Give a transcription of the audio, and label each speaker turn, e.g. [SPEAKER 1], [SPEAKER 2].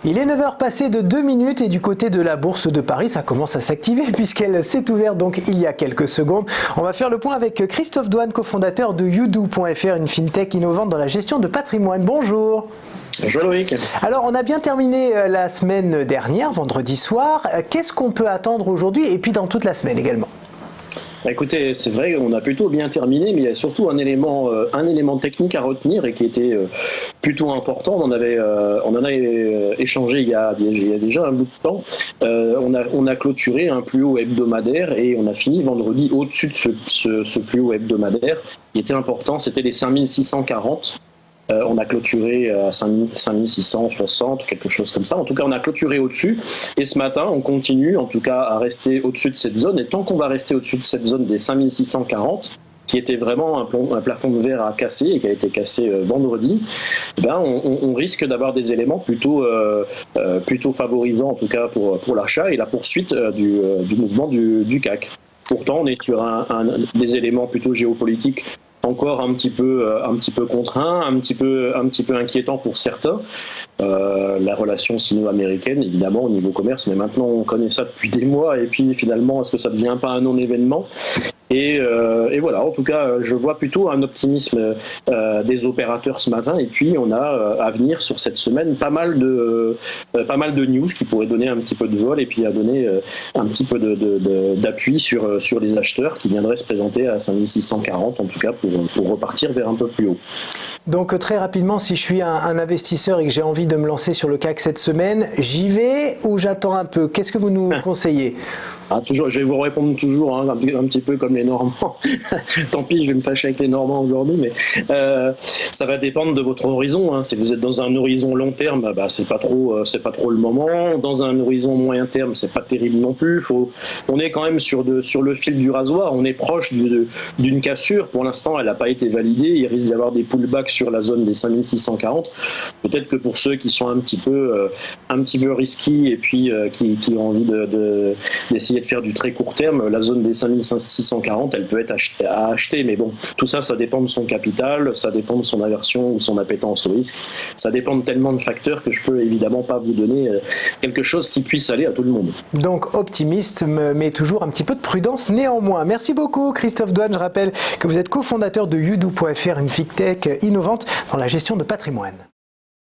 [SPEAKER 1] Il est 9 heures passées de 2 minutes et du côté de la Bourse de Paris, ça commence à s'activer puisqu'elle s'est ouverte donc il y a quelques secondes. On va faire le point avec Christophe Douane, cofondateur de YouDo.fr, une fintech innovante dans la gestion de patrimoine. Bonjour.
[SPEAKER 2] Bonjour Loïc.
[SPEAKER 1] Alors on a bien terminé la semaine dernière, vendredi soir. Qu'est-ce qu'on peut attendre aujourd'hui et puis dans toute la semaine également ?
[SPEAKER 2] Écoutez, c'est vrai, on a plutôt bien terminé, mais il y a surtout un élément technique à retenir et qui était plutôt important. On en avait échangé il y a déjà un bout de temps. On a clôturé un plus haut hebdomadaire et on a fini vendredi au-dessus de ce plus haut hebdomadaire. Qui était important, c'était les 5640. On a clôturé à 5660, quelque chose comme ça. En tout cas, on a clôturé au-dessus. Et ce matin, on continue en tout cas à rester au-dessus de cette zone. Et tant qu'on va rester au-dessus de cette zone des 5640, qui était vraiment un plafond de verre à casser et qui a été cassé vendredi, on risque d'avoir des éléments plutôt favorisants en tout cas pour l'achat et la poursuite du mouvement du CAC. Pourtant, on est sur des éléments plutôt géopolitiques encore un petit peu contraint, un petit peu inquiétant pour certains. La relation sino-américaine, évidemment, au niveau commerce, mais maintenant on connaît ça depuis des mois, et puis finalement, est-ce que ça ne devient pas un non-événement ? Et voilà, en tout cas, je vois plutôt un optimisme des opérateurs ce matin, et puis on a à venir sur cette semaine pas mal de news qui pourraient donner un petit peu de vol et puis à donner un petit peu d'appui sur les acheteurs qui viendraient se présenter à 5640 en tout cas pour repartir vers un peu plus haut.
[SPEAKER 1] Donc très rapidement, si je suis un investisseur et que j'ai envie de me lancer sur le CAC cette semaine, j'y vais ou j'attends un peu ? Qu'est-ce que vous nous conseillez ?
[SPEAKER 2] Toujours, je vais vous répondre toujours un petit peu comme les Normands. Tant pis, je vais me fâcher avec les Normands aujourd'hui, mais ça va dépendre de votre horizon. Si vous êtes dans un horizon long terme, c'est pas trop le moment. Dans un horizon moyen terme, c'est pas terrible non plus. On est quand même sur le fil du rasoir. On est proche d'une cassure. Pour l'instant, elle n'a pas été validée. Il risque d'y avoir des pullbacks sur la zone des 5640. Peut-être que pour ceux qui sont un petit peu risqués et puis qui ont envie d'essayer de faire du très court terme, la zone des 5640, elle peut être à acheter, mais bon, tout ça, ça dépend de son capital, ça dépend de son aversion ou son appétence au risque, ça dépend de tellement de facteurs que je peux évidemment pas vous donner quelque chose qui puisse aller à tout le monde.
[SPEAKER 1] Donc optimiste, mais toujours un petit peu de prudence néanmoins. Merci beaucoup Christophe Douane, je rappelle que vous êtes cofondateur de YouDo.fr, une fintech innovante dans la gestion de patrimoine.